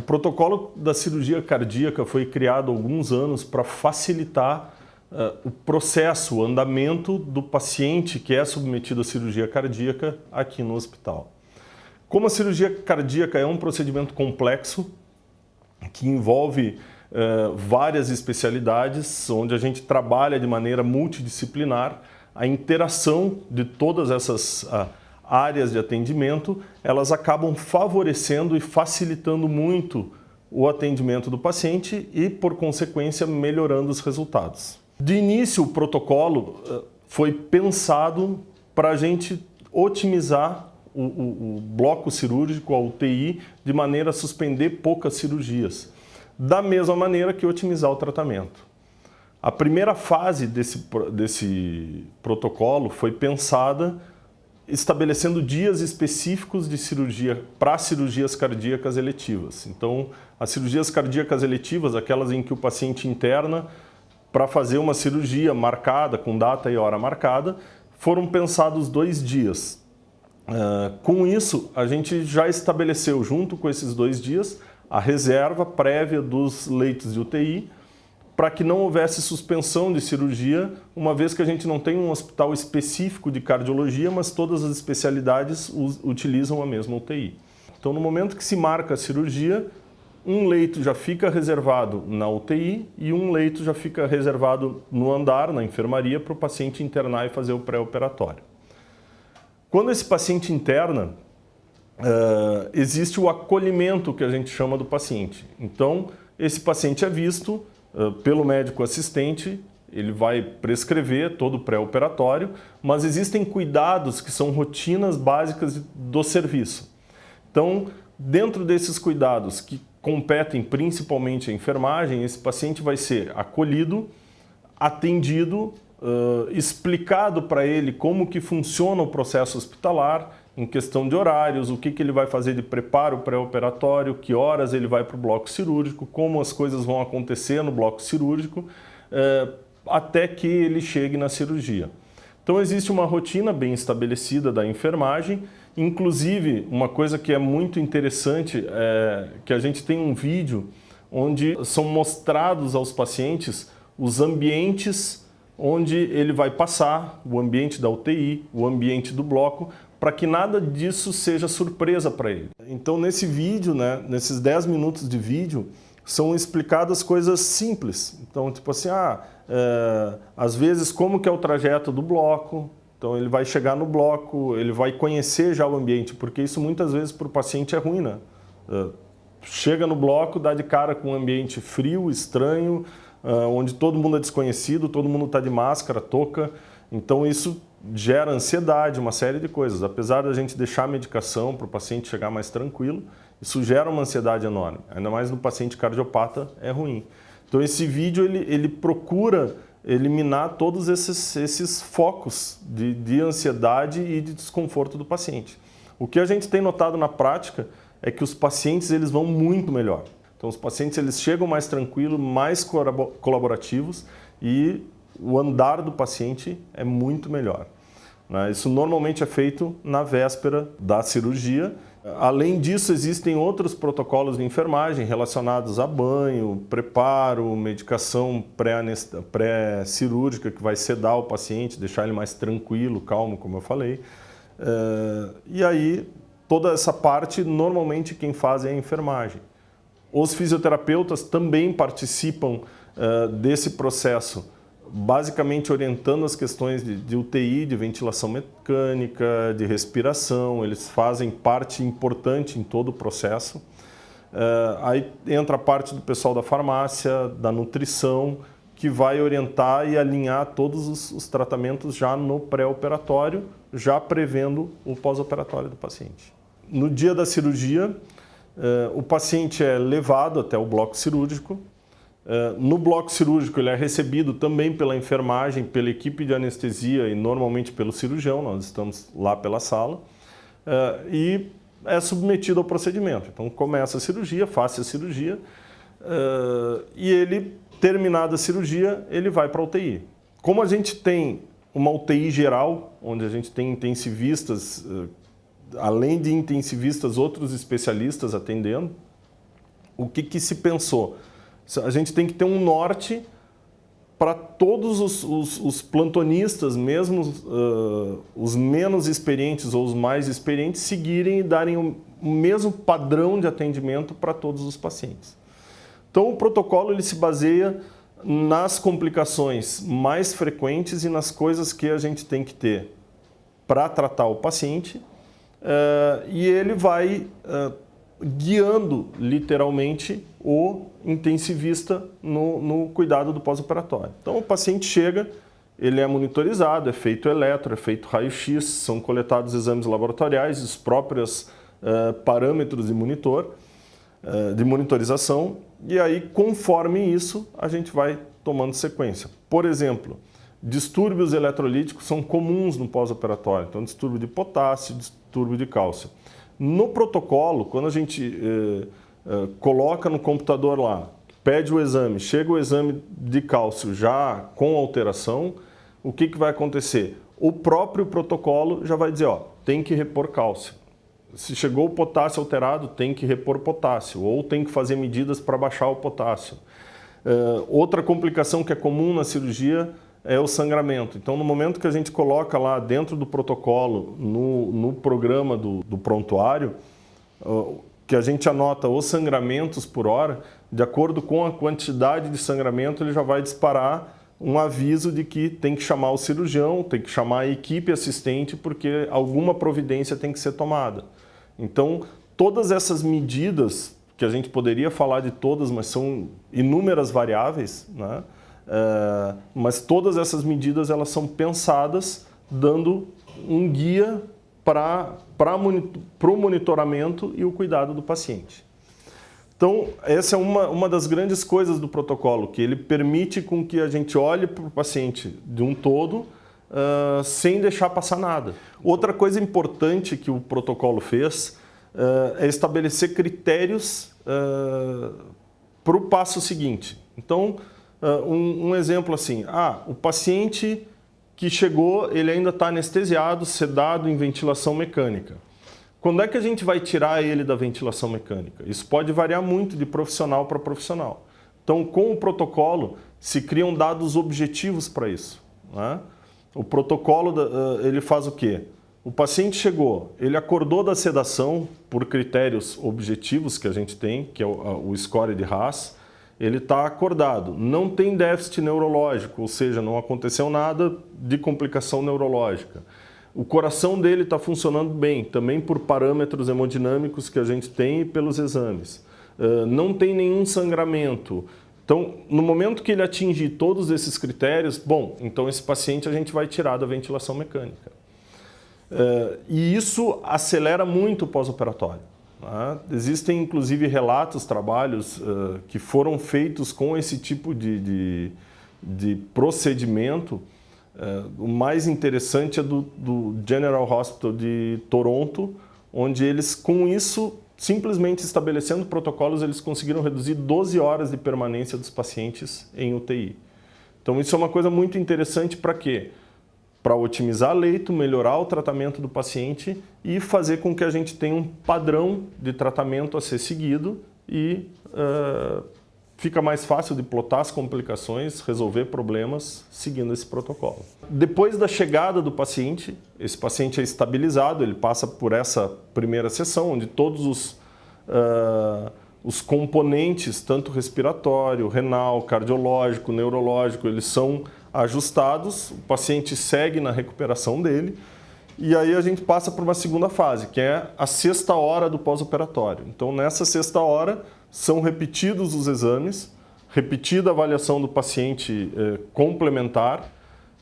protocolo da cirurgia cardíaca foi criado há alguns anos para facilitar o processo, o andamento do paciente que é submetido à cirurgia cardíaca aqui no hospital. Como a cirurgia cardíaca é um procedimento complexo, que envolve várias especialidades, onde a gente trabalha de maneira multidisciplinar, a interação de todas essas áreas de atendimento, elas acabam favorecendo e facilitando muito o atendimento do paciente e, por consequência, melhorando os resultados. De início, o protocolo foi pensado para a gente otimizar o bloco cirúrgico, a UTI, de maneira a suspender poucas cirurgias, da mesma maneira que otimizar o tratamento. A primeira fase desse protocolo foi pensada estabelecendo dias específicos de cirurgia para cirurgias cardíacas eletivas. Então, as cirurgias cardíacas eletivas, aquelas em que o paciente interna para fazer uma cirurgia marcada, com data e hora marcada, foram pensados 2 dias. Com isso, a gente já estabeleceu, junto com esses 2 dias, a reserva prévia dos leitos de UTI, para que não houvesse suspensão de cirurgia, uma vez que a gente não tem um hospital específico de cardiologia, mas todas as especialidades utilizam a mesma UTI. Então, no momento que se marca a cirurgia, um leito já fica reservado na UTI e um leito já fica reservado no andar, na enfermaria, para o paciente internar e fazer o pré-operatório. Quando esse paciente interna, existe o acolhimento que a gente chama do paciente. Então, esse paciente é visto pelo médico assistente, ele vai prescrever todo o pré-operatório, mas existem cuidados que são rotinas básicas do serviço. Então, dentro desses cuidados que competem principalmente a enfermagem, esse paciente vai ser acolhido, atendido, explicado para ele como que funciona o processo hospitalar, em questão de horários, o que ele vai fazer de preparo pré-operatório, que horas ele vai para o bloco cirúrgico, como as coisas vão acontecer no bloco cirúrgico, até que ele chegue na cirurgia. Então existe uma rotina bem estabelecida da enfermagem, inclusive uma coisa que é muito interessante é que a gente tem um vídeo onde são mostrados aos pacientes os ambientes onde ele vai passar, o ambiente da UTI, o ambiente do bloco, para que nada disso seja surpresa para ele. Então, nesse vídeo, nesses 10 minutos de vídeo, são explicadas coisas simples. Então, tipo assim, às vezes, como que é o trajeto do bloco. Então, ele vai chegar no bloco, ele vai conhecer já o ambiente, porque isso muitas vezes para o paciente é ruim, né? Chega no bloco, dá de cara com um ambiente frio, estranho, onde todo mundo é desconhecido, todo mundo está de máscara, touca. Então, isso gera ansiedade, uma série de coisas. Apesar da gente deixar a medicação para o paciente chegar mais tranquilo, isso gera uma ansiedade enorme. Ainda mais no paciente cardiopata, é ruim. Então esse vídeo ele procura eliminar todos esses focos de ansiedade e de desconforto do paciente. O que a gente tem notado na prática é que os pacientes eles vão muito melhor. Então os pacientes eles chegam mais tranquilos, mais colaborativos e o andar do paciente é muito melhor. Isso normalmente é feito na véspera da cirurgia. Além disso, existem outros protocolos de enfermagem relacionados a banho, preparo, medicação pré-cirúrgica que vai sedar o paciente, deixar ele mais tranquilo, calmo, como eu falei. E aí, toda essa parte, normalmente quem faz é a enfermagem. Os fisioterapeutas também participam desse processo, basicamente orientando as questões de UTI, de ventilação mecânica, de respiração. Eles fazem parte importante em todo o processo. Aí entra a parte do pessoal da farmácia, da nutrição, que vai orientar e alinhar todos os tratamentos já no pré-operatório, já prevendo o pós-operatório do paciente. No dia da cirurgia, o paciente é levado até o bloco cirúrgico. No bloco cirúrgico ele é recebido também pela enfermagem, pela equipe de anestesia e normalmente pelo cirurgião, nós estamos lá pela sala, e é submetido ao procedimento. Então começa a cirurgia, faz a cirurgia, e ele, terminada a cirurgia, ele vai para a UTI. Como a gente tem uma UTI geral, onde a gente tem intensivistas, além de intensivistas, outros especialistas atendendo, o que se pensou? A gente tem que ter um norte para todos os plantonistas, mesmo os menos experientes ou os mais experientes, seguirem e darem o mesmo padrão de atendimento para todos os pacientes. Então, o protocolo ele se baseia nas complicações mais frequentes e nas coisas que a gente tem que ter para tratar o paciente, e ele vai guiando literalmente o intensivista no cuidado do pós-operatório. Então o paciente chega, ele é monitorizado, é feito eletro, é feito raio-x, são coletados exames laboratoriais, os próprios parâmetros de monitorização, e aí conforme isso a gente vai tomando sequência. Por exemplo, distúrbios eletrolíticos são comuns no pós-operatório, então distúrbio de potássio, distúrbio de cálcio. No protocolo, quando a gente coloca no computador lá, pede o exame, chega o exame de cálcio já com alteração, o que vai acontecer? O próprio protocolo já vai dizer, ó, tem que repor cálcio. Se chegou o potássio alterado, tem que repor potássio, ou tem que fazer medidas para baixar o potássio. Outra complicação que é comum na cirurgia é o sangramento. Então, no momento que a gente coloca lá dentro do protocolo, no programa do prontuário, que a gente anota os sangramentos por hora, de acordo com a quantidade de sangramento, ele já vai disparar um aviso de que tem que chamar o cirurgião, tem que chamar a equipe assistente, porque alguma providência tem que ser tomada. Então, todas essas medidas, que a gente poderia falar de todas, mas são inúmeras variáveis, né? Mas todas essas medidas elas são pensadas dando um guia para o monitoramento e o cuidado do paciente. Então, essa é uma das grandes coisas do protocolo, que ele permite com que a gente olhe para o paciente de um todo sem deixar passar nada. Outra coisa importante que o protocolo fez é estabelecer critérios para o passo seguinte. Então, um exemplo assim, o paciente que chegou, ele ainda está anestesiado, sedado em ventilação mecânica. Quando é que a gente vai tirar ele da ventilação mecânica? Isso pode variar muito de profissional para profissional. Então, com o protocolo, se criam dados objetivos para isso, né? O protocolo, ele faz o quê? O paciente chegou, ele acordou da sedação por critérios objetivos que a gente tem, que é o score de Haas. Ele está acordado, não tem déficit neurológico, ou seja, não aconteceu nada de complicação neurológica. O coração dele está funcionando bem, também por parâmetros hemodinâmicos que a gente tem e pelos exames. Não tem nenhum sangramento. Então, no momento que ele atingir todos esses critérios, bom, então esse paciente a gente vai tirar da ventilação mecânica. E isso acelera muito o pós-operatório. Existem, inclusive, relatos, trabalhos que foram feitos com esse tipo de procedimento. O mais interessante é do General Hospital de Toronto, onde eles, com isso, simplesmente estabelecendo protocolos, eles conseguiram reduzir 12 horas de permanência dos pacientes em UTI. Então, isso é uma coisa muito interessante para quê? Para otimizar leito, melhorar o tratamento do paciente e fazer com que a gente tenha um padrão de tratamento a ser seguido e fica mais fácil de plotar as complicações, resolver problemas seguindo esse protocolo. Depois da chegada do paciente, esse paciente é estabilizado, ele passa por essa primeira sessão, onde todos os componentes, tanto respiratório, renal, cardiológico, neurológico, eles são ajustados, o paciente segue na recuperação dele e aí a gente passa para uma segunda fase, que é a 6ª hora do pós-operatório. Então, nessa 6ª hora, são repetidos os exames, repetida a avaliação do paciente complementar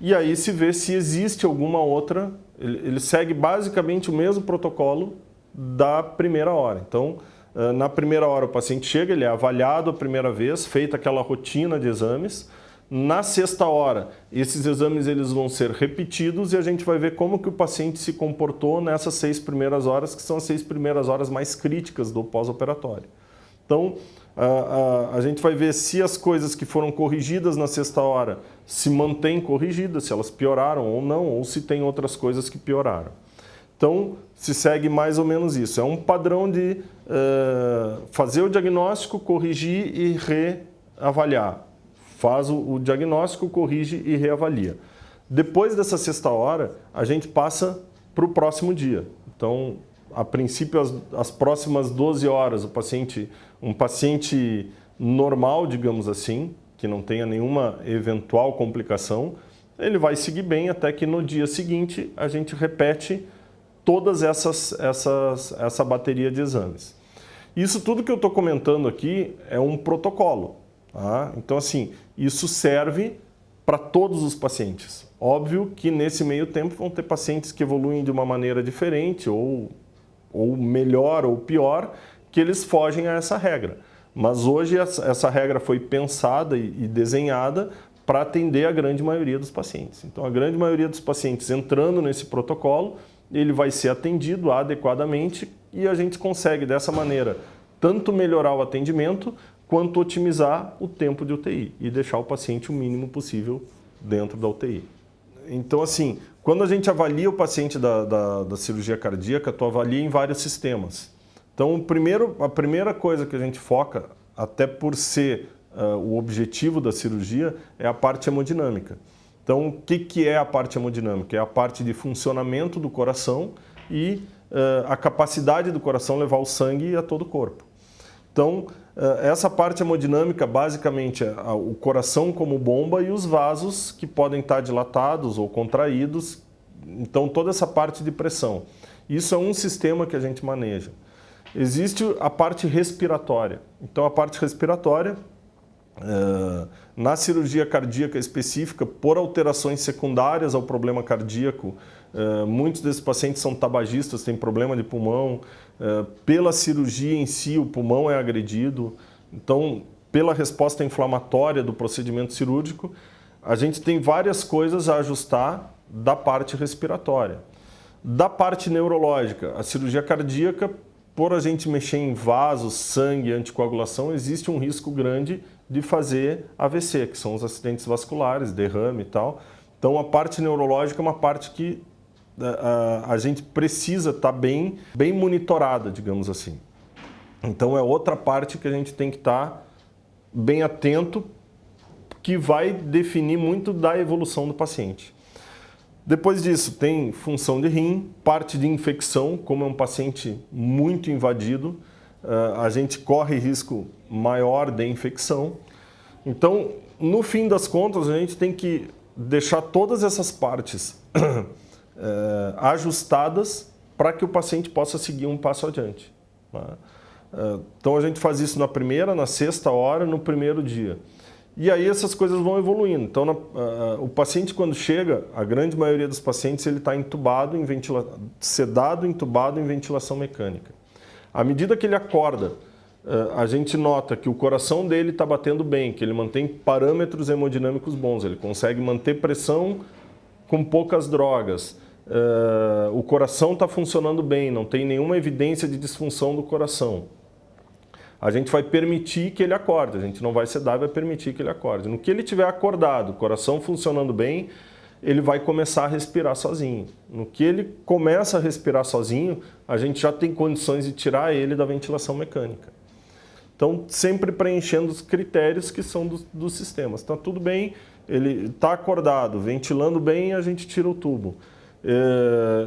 e aí se vê se existe alguma outra, ele segue basicamente o mesmo protocolo da primeira hora. Então, na primeira hora o paciente chega, ele é avaliado a primeira vez, feita aquela rotina de exames. Na 6ª hora, esses exames eles vão ser repetidos e a gente vai ver como que o paciente se comportou nessas 6 primeiras horas, que são as 6 primeiras horas mais críticas do pós-operatório. Então, a gente vai ver se as coisas que foram corrigidas na 6ª hora se mantêm corrigidas, se elas pioraram ou não, ou se tem outras coisas que pioraram. Então, se segue mais ou menos isso. É um padrão de fazer o diagnóstico, corrigir e reavaliar. Faz o diagnóstico, corrige e reavalia. Depois dessa sexta hora, a gente passa para o próximo dia. Então, a princípio, as próximas 12 horas, um paciente normal, digamos assim, que não tenha nenhuma eventual complicação, ele vai seguir bem até que no dia seguinte a gente repete todas essa bateria de exames. Isso tudo que eu estou comentando aqui é um protocolo. Tá? Então, assim, isso serve para todos os pacientes. Óbvio que nesse meio tempo vão ter pacientes que evoluem de uma maneira diferente, ou melhor ou pior, que eles fogem a essa regra. Mas hoje essa regra foi pensada e desenhada para atender a grande maioria dos pacientes. Então, a grande maioria dos pacientes entrando nesse protocolo, ele vai ser atendido adequadamente e a gente consegue, dessa maneira, tanto melhorar o atendimento, quanto otimizar o tempo de UTI e deixar o paciente o mínimo possível dentro da UTI. Então, assim, quando a gente avalia o paciente da cirurgia cardíaca, tu avalia em vários sistemas. Então, a primeira coisa que a gente foca, até por ser o objetivo da cirurgia, é a parte hemodinâmica. Então, o que é a parte hemodinâmica? É a parte de funcionamento do coração e a capacidade do coração levar o sangue a todo o corpo. Então, essa parte hemodinâmica, basicamente, é o coração como bomba e os vasos que podem estar dilatados ou contraídos. Então, toda essa parte de pressão. Isso é um sistema que a gente maneja. Existe a parte respiratória. Então, a parte respiratória, na cirurgia cardíaca específica, por alterações secundárias ao problema cardíaco, muitos desses pacientes são tabagistas, têm problema de pulmão. Pela cirurgia em si, o pulmão é agredido. Então, pela resposta inflamatória do procedimento cirúrgico, a gente tem várias coisas a ajustar da parte respiratória. Da parte neurológica, a cirurgia cardíaca, por a gente mexer em vasos, sangue, anticoagulação, existe um risco grande de fazer AVC, que são os acidentes vasculares, derrame e tal. Então, a parte neurológica é uma parte que a gente precisa estar bem monitorada, digamos assim. Então, é outra parte que a gente tem que estar bem atento, que vai definir muito da evolução do paciente. Depois disso, tem função de rim, parte de infecção, como é um paciente muito invadido, a gente corre risco maior de infecção. Então, no fim das contas, a gente tem que deixar todas essas partes ajustadas para que o paciente possa seguir um passo adiante. Tá? Então, a gente faz isso na primeira, na sexta hora, no primeiro dia. E aí essas coisas vão evoluindo. Então, o paciente, quando chega, a grande maioria dos pacientes, ele está entubado, sedado, entubado em ventilação mecânica. À medida que ele acorda, a gente nota que o coração dele está batendo bem, que ele mantém parâmetros hemodinâmicos bons, ele consegue manter pressão com poucas drogas, o coração está funcionando bem, não tem nenhuma evidência de disfunção do coração. A gente vai permitir que ele acorde, a gente não vai sedar e vai permitir que ele acorde. No que ele tiver acordado, o coração funcionando bem, ele vai começar a respirar sozinho. No que ele começa a respirar sozinho, a gente já tem condições de tirar ele da ventilação mecânica. Então, sempre preenchendo os critérios que são dos sistemas. Está tudo bem, ele está acordado, ventilando bem, a gente tira o tubo.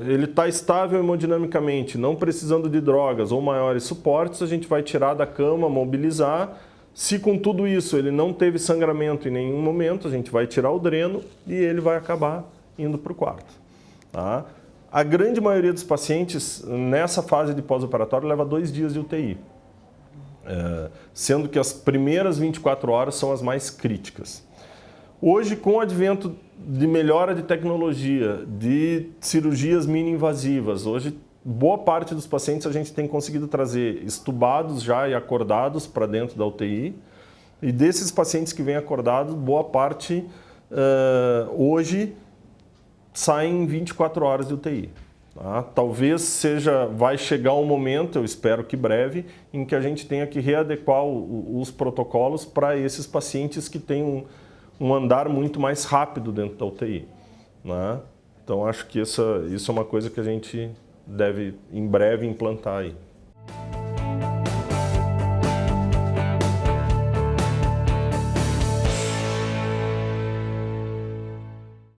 Ele está estável hemodinamicamente, não precisando de drogas ou maiores suportes, a gente vai tirar da cama, mobilizar. Se com tudo isso ele não teve sangramento em nenhum momento, a gente vai tirar o dreno e ele vai acabar indo para o quarto. Tá? A grande maioria dos pacientes, nessa fase de pós-operatório, leva 2 dias de UTI. Sendo que as primeiras 24 horas são as mais críticas. Hoje, com o advento de melhora de tecnologia, de cirurgias mini-invasivas, hoje boa parte dos pacientes a gente tem conseguido trazer estubados já e acordados para dentro da UTI. E desses pacientes que vêm acordados, boa parte hoje saem em 24 horas de UTI. Tá? Talvez vai chegar um momento, eu espero que breve, em que a gente tenha que readequar os protocolos para esses pacientes que têm um andar muito mais rápido dentro da UTI. Né? Então, acho que isso é uma coisa que a gente deve em breve implantar aí.